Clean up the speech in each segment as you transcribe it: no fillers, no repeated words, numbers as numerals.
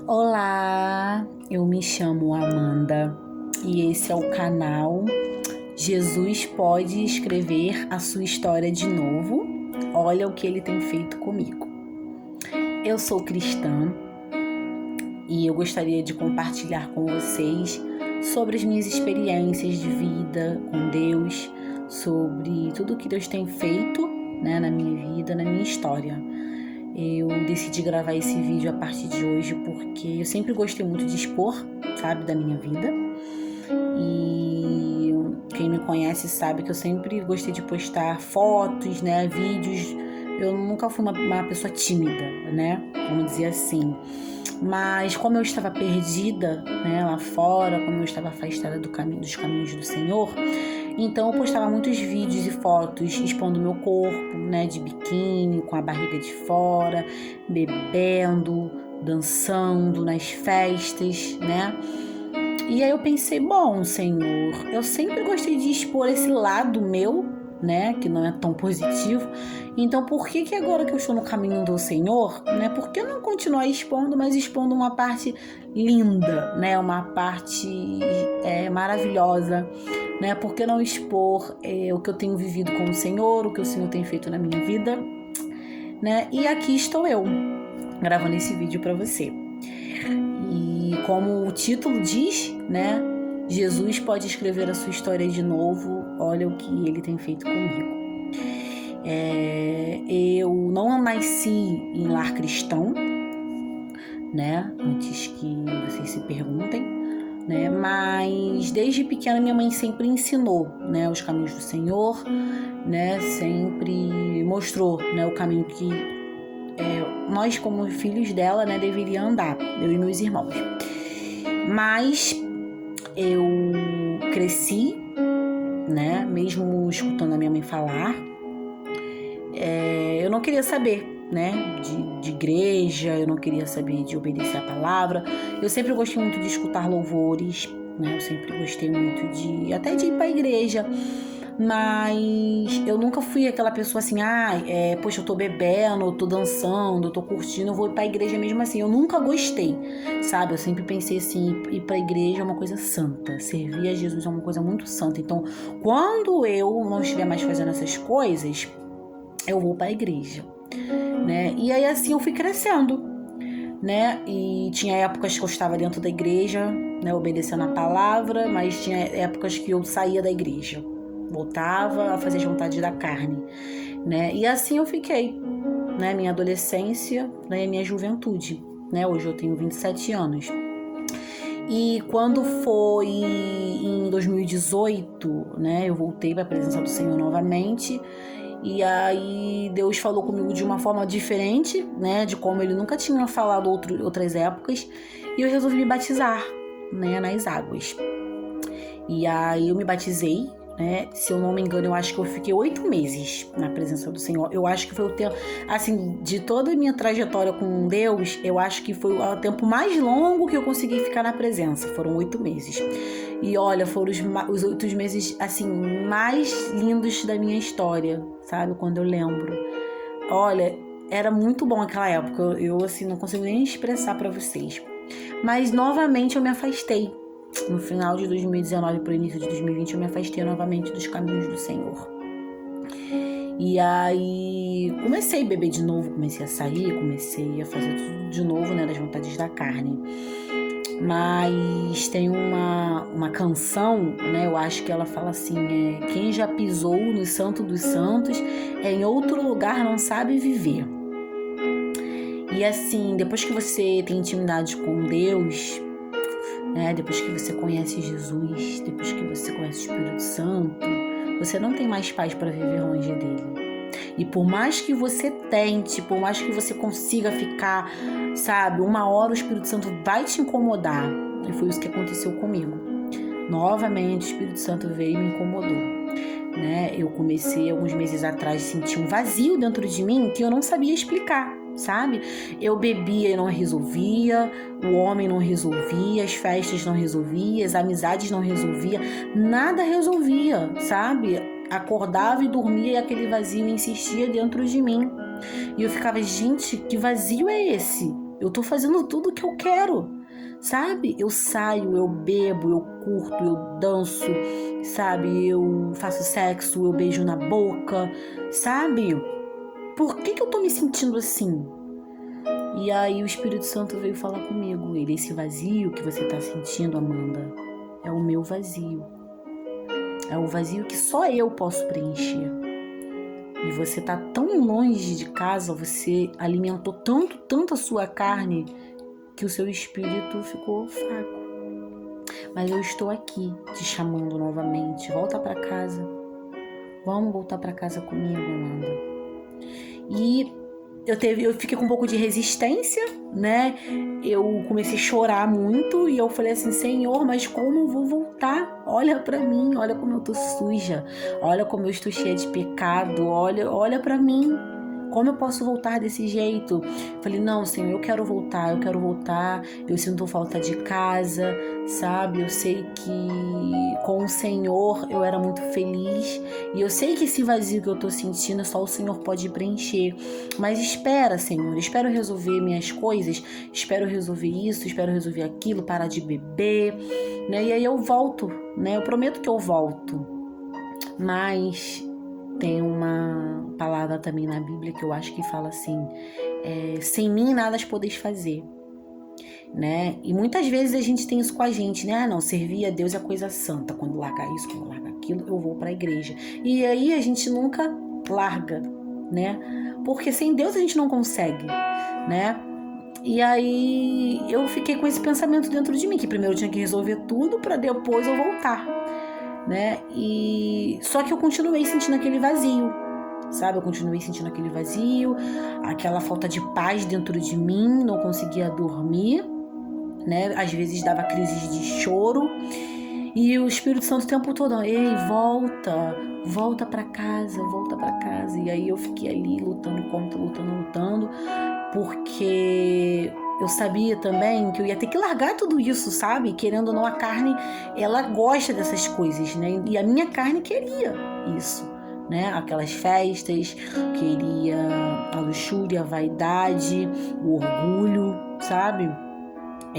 Olá, eu me chamo Amanda e esse é o canal Jesus Pode Escrever a Sua História de Novo. Olha o que ele tem feito comigo. Eu sou cristã e eu gostaria de compartilhar com vocês sobre as minhas experiências de vida com Deus, sobre tudo que Deus tem feito, na minha vida, na minha história. Eu decidi gravar esse vídeo a partir de hoje porque eu sempre gostei muito de expor, sabe, da minha vida. E quem me conhece sabe que eu sempre gostei de postar fotos, vídeos. Eu nunca fui uma pessoa tímida, vamos dizer assim. Mas como eu estava perdida, lá fora, como eu estava afastada dos caminhos do Senhor, então eu postava muitos vídeos e fotos expondo meu corpo, de biquíni, com a barriga de fora, bebendo, dançando nas festas, E aí eu pensei, bom, Senhor, eu sempre gostei de expor esse lado meu, que não é tão positivo. Então, por que agora que eu estou no caminho do Senhor, por que eu não continuar expondo, mas expondo uma parte linda, uma parte maravilhosa, Por que não expor o que eu tenho vivido com o Senhor, o que o Senhor tem feito na minha vida, E aqui estou eu, gravando esse vídeo para você. E como o título diz, Jesus pode escrever a sua história de novo. Olha o que ele tem feito comigo. Eu não nasci em lar cristão, Antes que vocês se perguntem, Mas desde pequena minha mãe sempre ensinou, os caminhos do Senhor, Sempre mostrou, o caminho que nós como filhos dela, deveria andar, eu e meus irmãos. Mas eu cresci, mesmo escutando a minha mãe falar, eu não queria saber, de igreja, eu não queria saber de obedecer a palavra. Eu sempre gostei muito de escutar louvores, eu sempre gostei muito até de ir para a igreja, mas eu nunca fui aquela pessoa assim, poxa, eu tô bebendo, eu tô dançando, eu tô curtindo, eu vou ir pra igreja mesmo assim. Eu nunca gostei, sabe? Eu sempre pensei assim, ir pra igreja é uma coisa santa, servir a Jesus é uma coisa muito santa. Então, quando eu não estiver mais fazendo essas coisas, eu vou pra igreja, E aí assim eu fui crescendo, E tinha épocas que eu estava dentro da igreja, obedecendo a palavra, mas tinha épocas que eu saía da igreja, voltava a fazer as vontades da carne, E assim eu fiquei, minha adolescência, e minha juventude, Hoje eu tenho 27 anos. E quando foi em 2018, eu voltei para a presença do Senhor novamente. E aí Deus falou comigo de uma forma diferente, de como Ele nunca tinha falado outras épocas. E eu resolvi me batizar, nas águas. E aí eu me batizei, Se eu não me engano, eu acho que eu fiquei 8 meses na presença do Senhor. Eu acho que foi o tempo, assim, de toda a minha trajetória com Deus, eu acho que foi o tempo mais longo que eu consegui ficar na presença. Foram 8 meses. E olha, foram os 8 meses, assim, mais lindos da minha história, sabe? Quando eu lembro. Olha, era muito bom aquela época. Eu assim, não consigo nem expressar pra vocês. Mas, novamente, eu me afastei. No final de 2019 para o início de 2020, eu me afastei novamente dos caminhos do Senhor. E aí comecei a beber de novo, comecei a sair, comecei a fazer tudo de novo, das vontades da carne. Mas tem uma canção, eu acho que ela fala assim, quem já pisou no Santo dos Santos, em outro lugar não sabe viver. E assim, depois que você tem intimidade com Deus, depois que você conhece Jesus, depois que você conhece o Espírito Santo, você não tem mais paz para viver longe dele. E por mais que você tente, por mais que você consiga ficar, sabe, uma hora o Espírito Santo vai te incomodar. E foi isso que aconteceu comigo. Novamente o Espírito Santo veio e me incomodou. Eu comecei alguns meses atrás a sentir um vazio dentro de mim que eu não sabia explicar, sabe? Eu bebia e não resolvia, o homem não resolvia, as festas não resolvia, as amizades não resolvia, nada resolvia, sabe? Acordava e dormia e aquele vazio insistia dentro de mim. E eu ficava, gente, que vazio é esse? Eu tô fazendo tudo o que eu quero, sabe? Eu saio, eu bebo, eu curto, eu danço, sabe? Eu faço sexo, eu beijo na boca, sabe? Por que eu tô me sentindo assim? E aí o Espírito Santo veio falar comigo. Esse vazio que você tá sentindo, Amanda, é o meu vazio. É o vazio que só eu posso preencher. E você tá tão longe de casa, você alimentou tanto a sua carne, que o seu espírito ficou fraco. Mas eu estou aqui te chamando novamente. Volta para casa. Vamos voltar para casa comigo, Amanda. E eu fiquei com um pouco de resistência, né? Eu comecei a chorar muito e eu falei assim: Senhor, mas como eu vou voltar? Olha para mim, olha como eu tô suja, olha como eu estou cheia de pecado, olha para mim. Como eu posso voltar desse jeito? Falei, não, Senhor, eu quero voltar. Eu sinto falta de casa, sabe? Eu sei que com o Senhor eu era muito feliz. E eu sei que esse vazio que eu tô sentindo, só o Senhor pode preencher. Mas espera, Senhor, espero resolver minhas coisas, espero resolver isso, espero resolver aquilo, parar de beber, né? E aí eu volto, né? Eu prometo que eu volto. Mas tem uma palavra também na Bíblia que eu acho que fala assim: sem mim nada podeis fazer, né? E muitas vezes a gente tem isso com a gente, né? Não, servir a Deus é coisa santa. Quando largar isso, quando largar aquilo, eu vou para a igreja. E aí a gente nunca larga, né? Porque sem Deus a gente não consegue, né? E aí eu fiquei com esse pensamento dentro de mim, que primeiro eu tinha que resolver tudo para depois eu voltar, né? E só que eu continuei sentindo aquele vazio, sabe? Eu continuei sentindo aquele vazio, aquela falta de paz dentro de mim, não conseguia dormir, né? Às vezes dava crises de choro e o Espírito Santo o tempo todo: ei, volta para casa, volta para casa. E aí eu fiquei ali lutando, porque eu sabia também que eu ia ter que largar tudo isso, sabe? Querendo ou não, a carne, ela gosta dessas coisas, né? E a minha carne queria isso, né? Aquelas festas, queria a luxúria, a vaidade, o orgulho, sabe?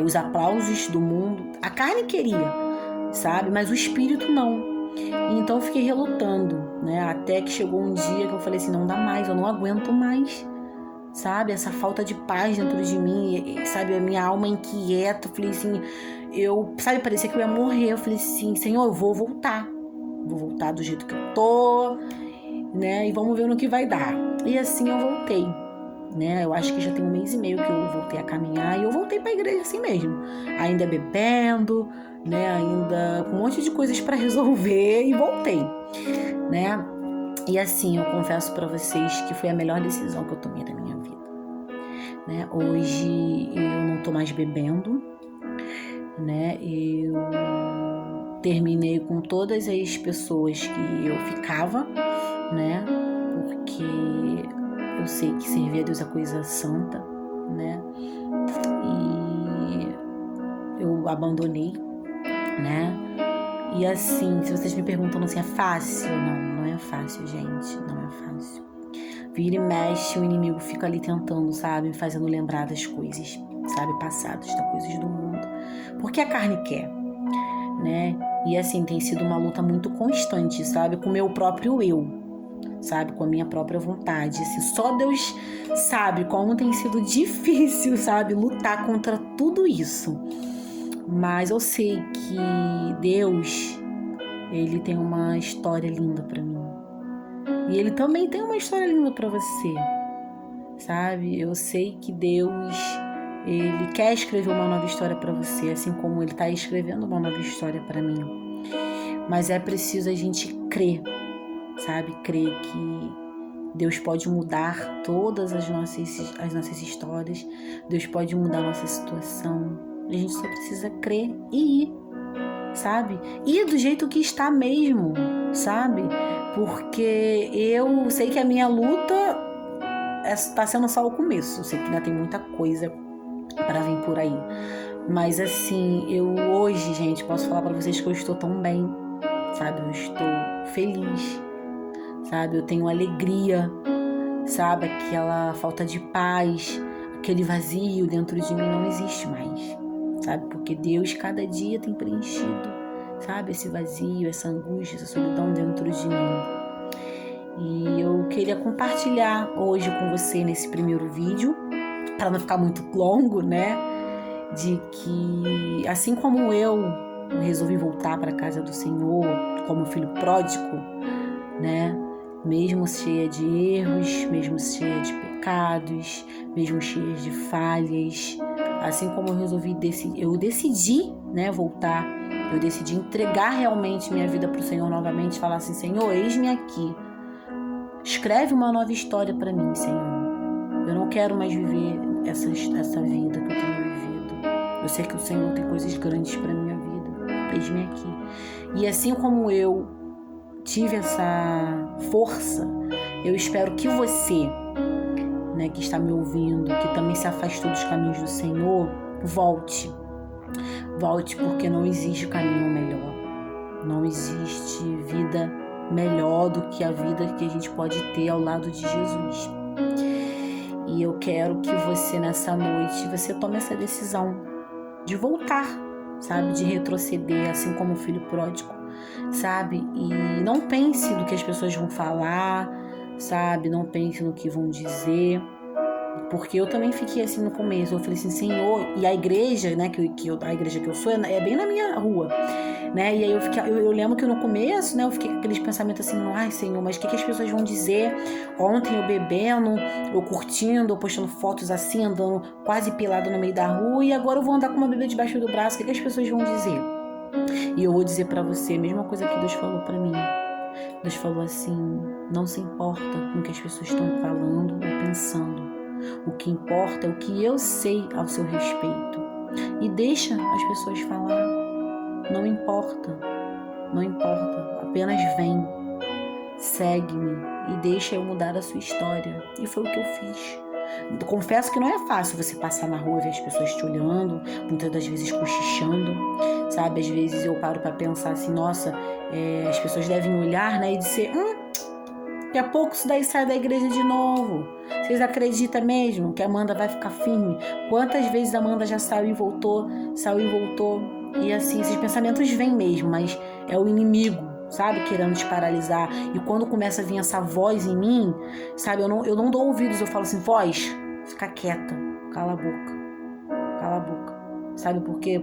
Os aplausos do mundo. A carne queria, sabe? Mas o espírito não. Então eu fiquei relutando, né? Até que chegou um dia que eu falei assim: não dá mais, eu não aguento mais, sabe? Essa falta de paz dentro de mim, sabe? A minha alma inquieta. Eu falei assim, sabe, parecia que eu ia morrer. Eu falei assim: Senhor, eu vou voltar do jeito que eu tô, né? E vamos ver no que vai dar. E assim eu voltei, né? Eu acho que já tem 1 mês e meio que eu voltei a caminhar e eu voltei pra igreja assim mesmo, ainda bebendo, né? Ainda com um monte de coisas para resolver, e voltei, né? E assim, eu confesso para vocês que foi a melhor decisão que eu tomei na minha vida, né? Hoje eu não tô mais bebendo, né? Eu terminei com todas as pessoas que eu ficava, né? Porque eu sei que servir a Deus é coisa santa, né? E eu abandonei, né? E assim, se vocês me perguntam assim, é fácil? Não é fácil, gente, não é fácil. Vira e mexe, o inimigo fica ali tentando, sabe? Fazendo lembrar das coisas, sabe? Passadas, das coisas do mundo. Porque a carne quer, né? E assim, tem sido uma luta muito constante, sabe? Com o meu próprio eu, sabe? Com a minha própria vontade. Assim, só Deus sabe como tem sido difícil, sabe? Lutar contra tudo isso. Mas eu sei que Deus, Ele tem uma história linda pra mim. E Ele também tem uma história linda pra você, sabe? Eu sei que Deus, Ele quer escrever uma nova história pra você, assim como Ele tá escrevendo uma nova história pra mim. Mas é preciso a gente crer, sabe? Crer que Deus pode mudar todas as nossas histórias. Deus pode mudar a nossa situação. A gente só precisa crer e ir, sabe? Ir do jeito que está mesmo, sabe? Porque eu sei que a minha luta está sendo só o começo. Eu sei que ainda tem muita coisa para vir por aí. Mas assim, eu hoje, gente, posso falar para vocês que eu estou tão bem, sabe? Eu estou feliz, sabe? Eu tenho alegria, sabe? Aquela falta de paz, aquele vazio dentro de mim não existe mais, sabe? Porque Deus cada dia tem preenchido, sabe? Esse vazio, essa angústia, essa solidão dentro de mim. E eu queria compartilhar hoje com você nesse primeiro vídeo, para não ficar muito longo, né? De que assim como eu resolvi voltar para a casa do Senhor como filho pródigo, né? Mesmo cheia de erros, mesmo cheia de pecados, mesmo cheia de falhas, assim como eu decidi, né, voltar, eu decidi entregar realmente minha vida para o Senhor novamente, falar assim: Senhor, eis-me aqui, escreve uma nova história para mim, Senhor. Eu não quero mais viver essa vida que eu tenho vivido. Eu sei que o Senhor tem coisas grandes para minha vida, eis-me aqui. E assim como eu tive essa força, eu espero que você, né, que está me ouvindo, que também se afastou dos caminhos do Senhor, volte, porque não existe caminho melhor, não existe vida melhor do que a vida que a gente pode ter ao lado de Jesus. E eu quero que você nessa noite, você tome essa decisão de voltar, sabe, de retroceder, assim como o filho pródigo, sabe? E não pense no que as pessoas vão falar, sabe? Não pense no que vão dizer, porque eu também fiquei assim no começo. Eu falei assim: Senhor, e a igreja, né, a igreja que eu sou é bem na minha rua, né? E aí eu lembro que no começo, né, eu fiquei com aqueles pensamentos assim: ai, Senhor, mas o que as pessoas vão dizer? Ontem eu bebendo, eu curtindo, eu postando fotos assim, andando quase pelado no meio da rua, e agora eu vou andar com uma bebê debaixo do braço. O que as pessoas vão dizer? E eu vou dizer pra você a mesma coisa que Deus falou pra mim. Deus falou assim: não se importa com o que as pessoas estão falando ou pensando. O que importa é o que eu sei ao seu respeito. E deixa as pessoas falar. Não importa. Não importa. Apenas vem. Segue-me e deixa eu mudar a sua história. E foi o que eu fiz. Eu confesso que não é fácil você passar na rua e ver as pessoas te olhando, muitas das vezes cochichando, sabe? Às vezes eu paro pra pensar assim: nossa, as pessoas devem olhar, né, e dizer: daqui a pouco isso daí sai da igreja de novo. Vocês acreditam mesmo que a Amanda vai ficar firme? Quantas vezes a Amanda já saiu e voltou, e assim, esses pensamentos vêm mesmo, mas é o inimigo, sabe, querendo te paralisar. E quando começa a vir essa voz em mim, sabe, eu não dou ouvidos, eu falo assim: voz, fica quieta, cala a boca. Sabe por quê?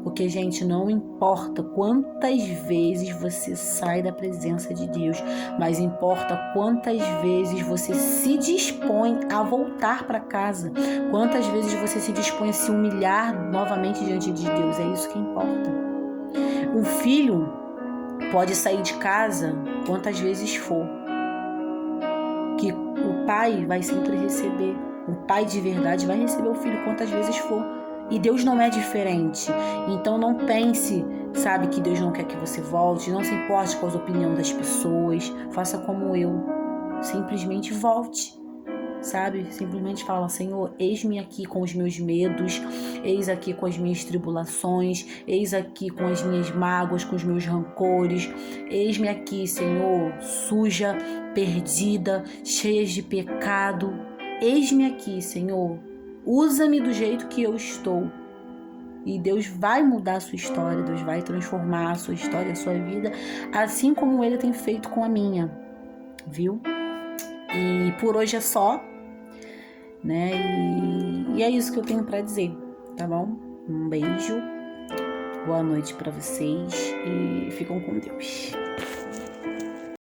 Porque, gente, não importa quantas vezes você sai da presença de Deus, mas importa quantas vezes você se dispõe a voltar para casa, quantas vezes você se dispõe a se humilhar novamente diante de Deus. É isso que importa. Um filho pode sair de casa quantas vezes for, que o pai vai sempre receber. O pai de verdade vai receber o filho quantas vezes for. E Deus não é diferente. Então não pense, sabe, que Deus não quer que você volte. Não se importe com as opiniões das pessoas. Faça como eu. Simplesmente volte, sabe? Simplesmente fala: Senhor, eis-me aqui com os meus medos, eis aqui com as minhas tribulações, eis aqui com as minhas mágoas, com os meus rancores. Eis-me aqui, Senhor, suja, perdida, cheia de pecado. Eis-me aqui, Senhor. Usa-me do jeito que eu estou. E Deus vai mudar a sua história, Deus vai transformar a sua história, a sua vida, assim como Ele tem feito com a minha, viu? E por hoje é só, né? E é isso que eu tenho pra dizer, tá bom? Um beijo, boa noite pra vocês e ficam com Deus.